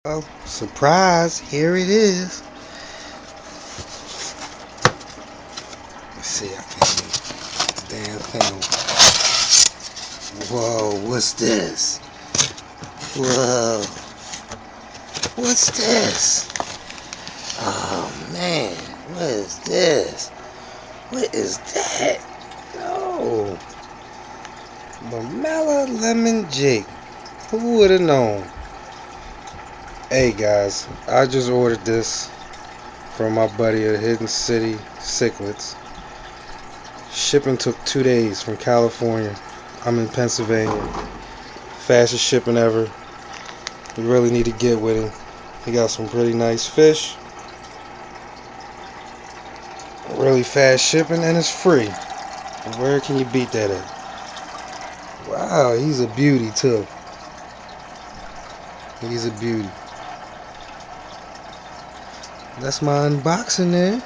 Oh, surprise, here it is. Let's see, I can't make the damn thing. Whoa, what's this? Whoa, what's this? Oh man, what is this? What is that? No, mamelela lemon jig. Who would have known? Hey guys, I just ordered this from my buddy at Hidden City Cichlids. Shipping took 2 days from California. I'm in Pennsylvania. Fastest shipping ever. You really need to get with him. He got some pretty nice fish. Really fast shipping, and it's free. Where can you beat that at? Wow, he's a beauty too. He's a beauty. That's my unboxing there.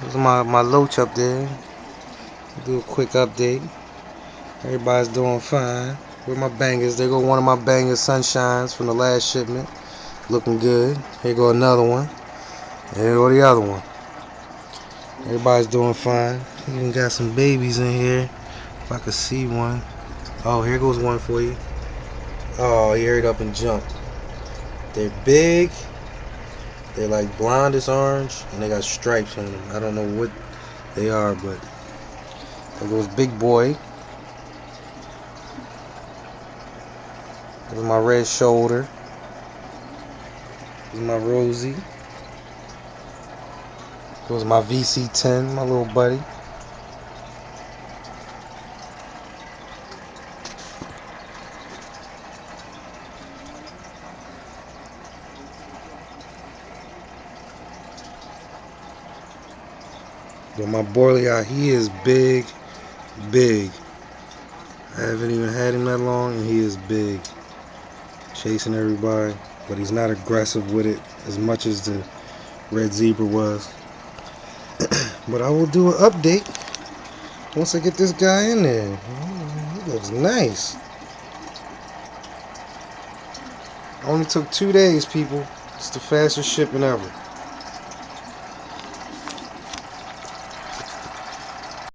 There's my loach up there. Do a quick update. Everybody's doing fine. Where my bangers? There go one of my bangers, Sunshines, from the last shipment. Looking good. Here go another one. Here go the other one. Everybody's doing fine. Even got some babies in here. If I could see one. Oh, here goes one for you. Oh, he hurried up and jumped. They're big. They're like blondish orange, and they got stripes on them. I don't know what they are, but there goes big boy. There's my red shoulder. There's my Rosie. There's my VC10, my little buddy. But my Borlea, he is big, big. I haven't even had him that long, and he is big. Chasing everybody, but he's not aggressive with it as much as the red zebra was. But I will do an update once I get this guy in there. He looks nice. Only took 2 days, people. It's the fastest shipping ever.